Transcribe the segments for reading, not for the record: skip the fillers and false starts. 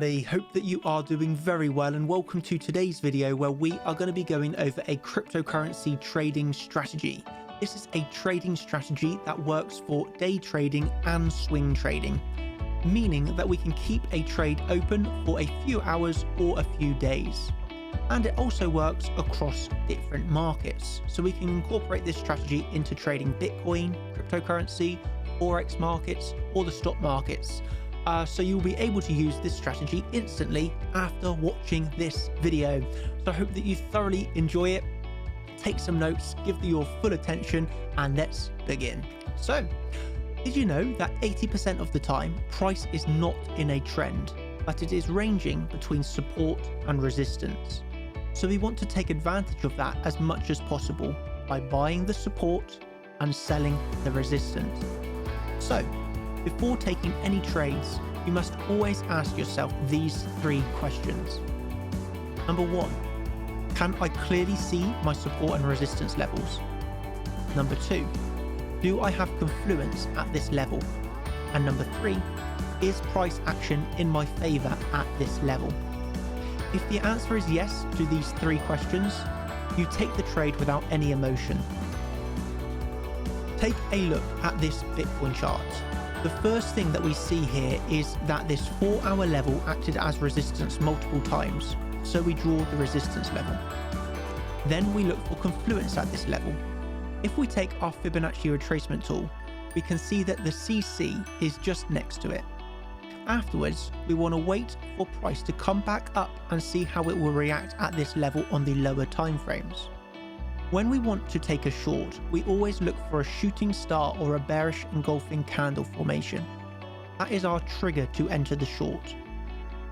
everybody, hope that you are doing very well and welcome to today's video where we are going to be going over a cryptocurrency trading strategy. This is a trading strategy that works for day trading and swing trading, meaning that we can keep a trade open for a few hours or a few days. And it also works across different markets, so we can incorporate this strategy into trading Bitcoin, cryptocurrency, forex markets or the stock markets. So you'll be able to use this strategy instantly after watching this video. So I hope that you thoroughly enjoy it. Take some notes, give your full attention, and let's begin. So, did you know that 80% of the time, price is not in a trend, but it is ranging between support and resistance? So we want to take advantage of that as much as possible by buying the support and selling the resistance. So, before taking any trades, you must always ask yourself these three questions. Number one, can I clearly see my support and resistance levels? Number two, do I have confluence at this level? And number three, is price action in my favor at this level? If the answer is yes to these three questions, you take the trade without any emotion. Take a look at this Bitcoin chart. The first thing that we see here is that this 4-hour level acted as resistance multiple times, so we draw the resistance level. Then we look for confluence at this level. If we take our Fibonacci retracement tool, we can see that the CC is just next to it. Afterwards, we want to wait for price to come back up and see how it will react at this level on the lower time frames. When we want to take a short, we always look for a shooting star or a bearish engulfing candle formation. That is our trigger to enter the short.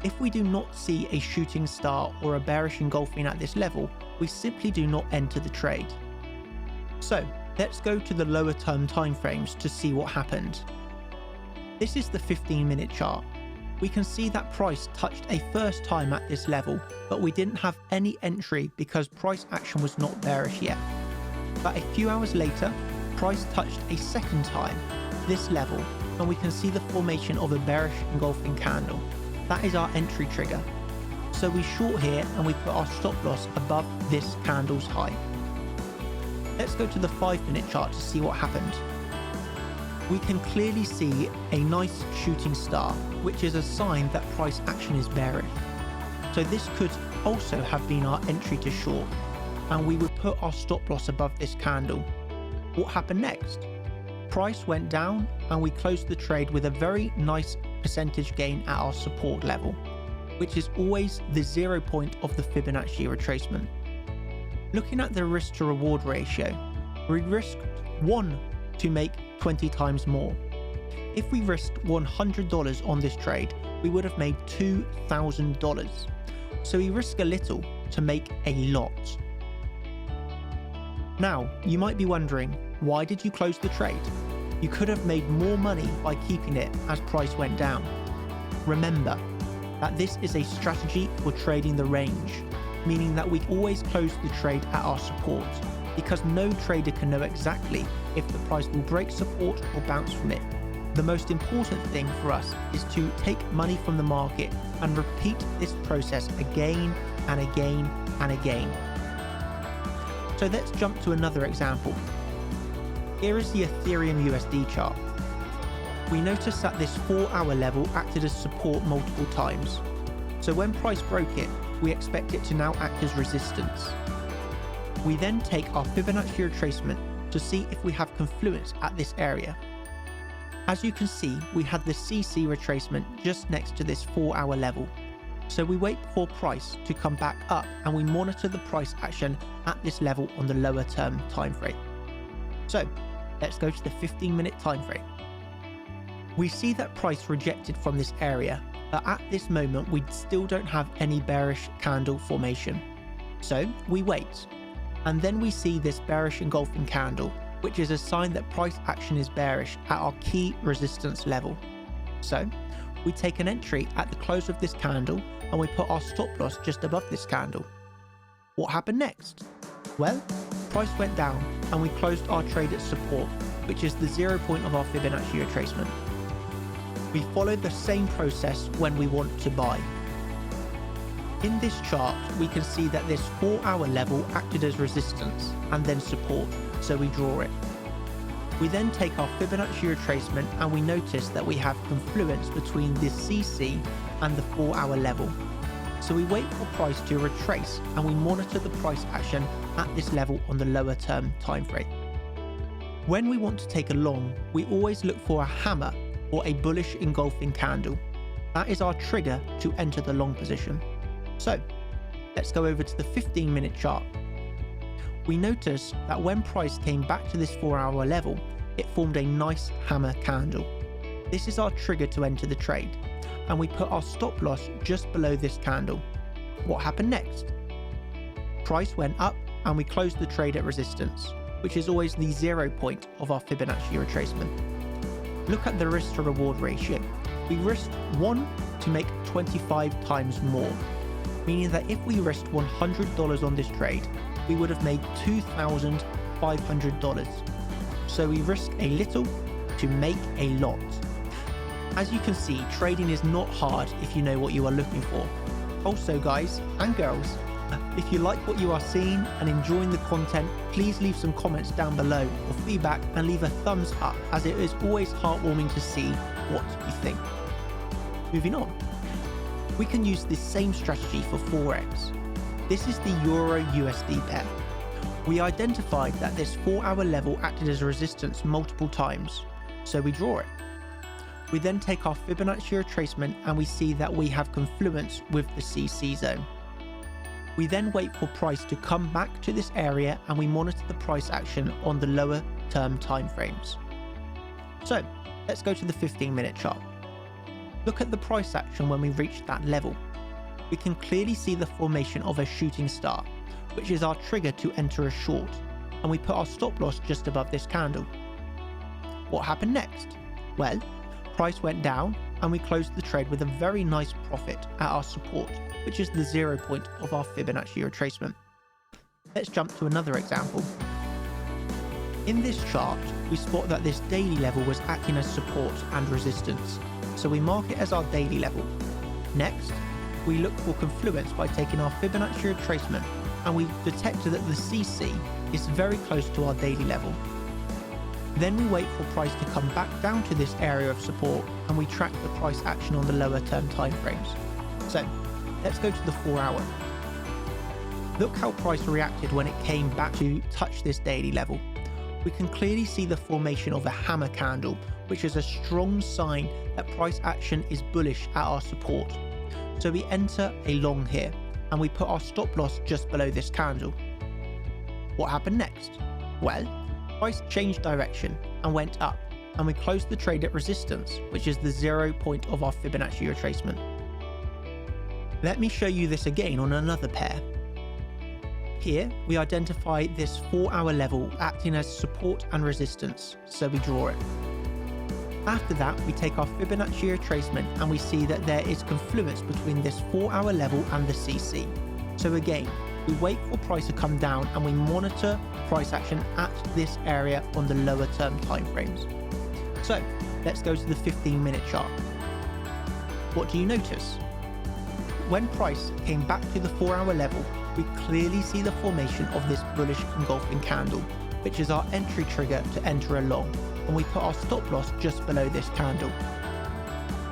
If we do not see a shooting star or a bearish engulfing at this level, we simply do not enter the trade. So let's go to the lower term timeframes to see what happened. This is the 15-minute chart. We can see that price touched a first time at this level, but we didn't have any entry because price action was not bearish yet. But a few hours later, price touched a second time this level, and we can see the formation of a bearish engulfing candle. That is our entry trigger. So we short here and we put our stop loss above this candle's high. Let's go to the 5-minute chart to see what happened. We can clearly see a nice shooting star, which is a sign that price action is bearish. So this could also have been our entry to short, and we would put our stop loss above this candle. What happened next? Price went down and we closed the trade with a very nice percentage gain at our support level, which is always the 0 point of the Fibonacci retracement. Looking at the risk to reward ratio, we risked 1 to make 20 times more. If we risked $100 on this trade, we would have made $2,000. So we risk a little to make a lot. Now, you might be wondering, why did you close the trade? You could have made more money by keeping it as price went down. Remember that this is a strategy for trading the range, meaning that we always close the trade at our support, because no trader can know exactly if the price will break support or bounce from it. The most important thing for us is to take money from the market and repeat this process again and again and again. So let's jump to another example. Here is the Ethereum USD chart. We notice that this 4-hour level acted as support multiple times. So when price broke it, we expect it to now act as resistance. We then take our Fibonacci retracement to see if we have confluence at this area. As you can see, we had the CC retracement just next to this 4-hour level. So we wait for price to come back up and we monitor the price action at this level on the lower term time frame. So let's go to the 15-minute time frame. We see that price rejected from this area, but at this moment we still don't have any bearish candle formation. So we wait. And then we see this bearish engulfing candle, which is a sign that price action is bearish at our key resistance level. So we take an entry at the close of this candle and we put our stop loss just above this candle. What happened next? Well, price went down and we closed our trade at support, which is the 0 point of our Fibonacci retracement. We follow the same process when we want to buy. In this chart, we can see that this 4-hour level acted as resistance and then support, so we draw it. We then take our Fibonacci retracement and we notice that we have confluence between the CC and the 4-hour level. So we wait for price to retrace and we monitor the price action at this level on the lower term time frame. When we want to take a long, we always look for a hammer or a bullish engulfing candle. That is our trigger to enter the long position. So let's go over to the 15-minute chart. We notice that when price came back to this 4-hour level, it formed a nice hammer candle. This is our trigger to enter the trade, and we put our stop loss just below this candle. What happened next? Price went up and we closed the trade at resistance, which is always the 0 point of our Fibonacci retracement. Look at the risk to reward ratio. We risked 1 to make 25 times more, meaning that if we risked $100 on this trade, we would have made $2,500. So we risk a little to make a lot. As you can see, trading is not hard if you know what you are looking for. Also guys and girls, if you like what you are seeing and enjoying the content, please leave some comments down below or feedback and leave a thumbs up, as it is always heartwarming to see what you think. Moving on. We can use this same strategy for forex. This is the Euro USD pair. We identified that this 4-hour level acted as a resistance multiple times, so we draw it. We then take our Fibonacci retracement and we see that we have confluence with the CC zone. We then wait for price to come back to this area and we monitor the price action on the lower term time frames. So let's go to the 15-minute chart. Look at the price action when we reach that level. We can clearly see the formation of a shooting star, which is our trigger to enter a short, and we put our stop loss just above this candle. What happened next? Well, price went down and we closed the trade with a very nice profit at our support, which is the 0 point of our Fibonacci retracement. Let's jump to another example. In this chart, we spot that this daily level was acting as support and resistance, so we mark it as our daily level. Next, we look for confluence by taking our Fibonacci retracement and we detect that the CC is very close to our daily level. Then we wait for price to come back down to this area of support and we track the price action on the lower term time frames. So let's go to the 4-hour. Look how price reacted when it came back to touch this daily level. We can clearly see the formation of a hammer candle, which is a strong sign that price action is bullish at our support. So we enter a long here and we put our stop loss just below this candle. What happened next? Well, price changed direction and went up and we closed the trade at resistance, which is the 0 point of our Fibonacci retracement. Let me show you this again on another pair. Here we identify this 4-hour level acting as support and resistance, so we draw it. After that, we take our Fibonacci retracement and we see that there is confluence between this 4-hour level and the CC. So again, we wait for price to come down and we monitor price action at this area on the lower term time frames. So let's go to the 15-minute chart. What do you notice? When price came back to the 4-hour level, we clearly see the formation of this bullish engulfing candle, which is our entry trigger to enter a long, and we put our stop loss just below this candle.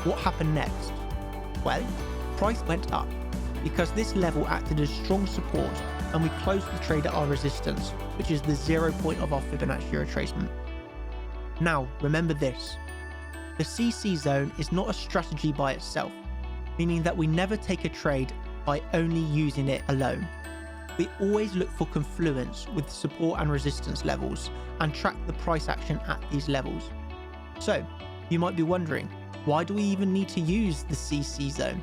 What happened next? Well, price went up because this level acted as strong support and we closed the trade at our resistance, which is the 0 point of our Fibonacci retracement. Now, remember this. The CC zone is not a strategy by itself, meaning that we never take a trade by only using it alone. We always look for confluence with support and resistance levels and track the price action at these levels. So, you might be wondering, why do we even need to use the CC zone?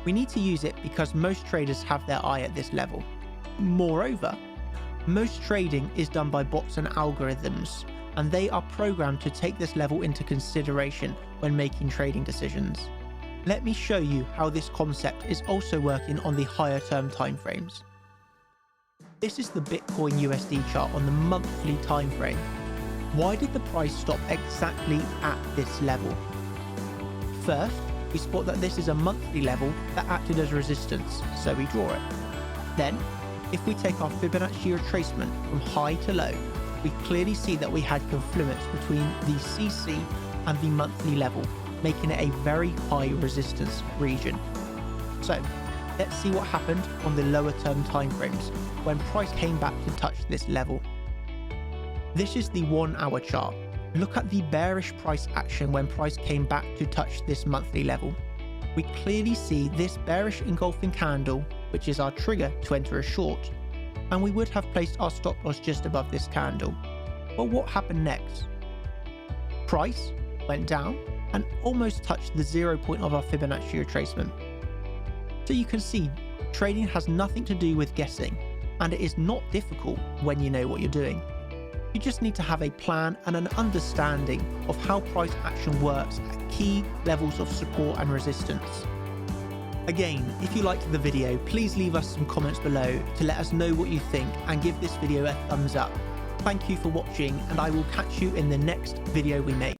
We need to use it because most traders have their eye at this level. Moreover, most trading is done by bots and algorithms, and they are programmed to take this level into consideration when making trading decisions. Let me show you how this concept is also working on the higher term timeframes. This is the Bitcoin USD chart on the monthly time frame. Why did the price stop exactly at this level? First, we spot that this is a monthly level that acted as resistance, so we draw it. Then, if we take our Fibonacci retracement from high to low, we clearly see that we had confluence between the CC and the monthly level, making it a very high resistance region. So, let's see what happened on the lower term timeframes when price came back to touch this level. This is the 1 hour chart. Look at the bearish price action when price came back to touch this monthly level. We clearly see this bearish engulfing candle, which is our trigger to enter a short, and we would have placed our stop loss just above this candle. But what happened next? Price went down and almost touched the 0 point of our Fibonacci retracement. So you can see, trading has nothing to do with guessing, and it is not difficult when you know what you're doing. You just need to have a plan and an understanding of how price action works at key levels of support and resistance. Again, if you liked the video, please leave us some comments below to let us know what you think and give this video a thumbs up. Thank you for watching, and I will catch you in the next video we make.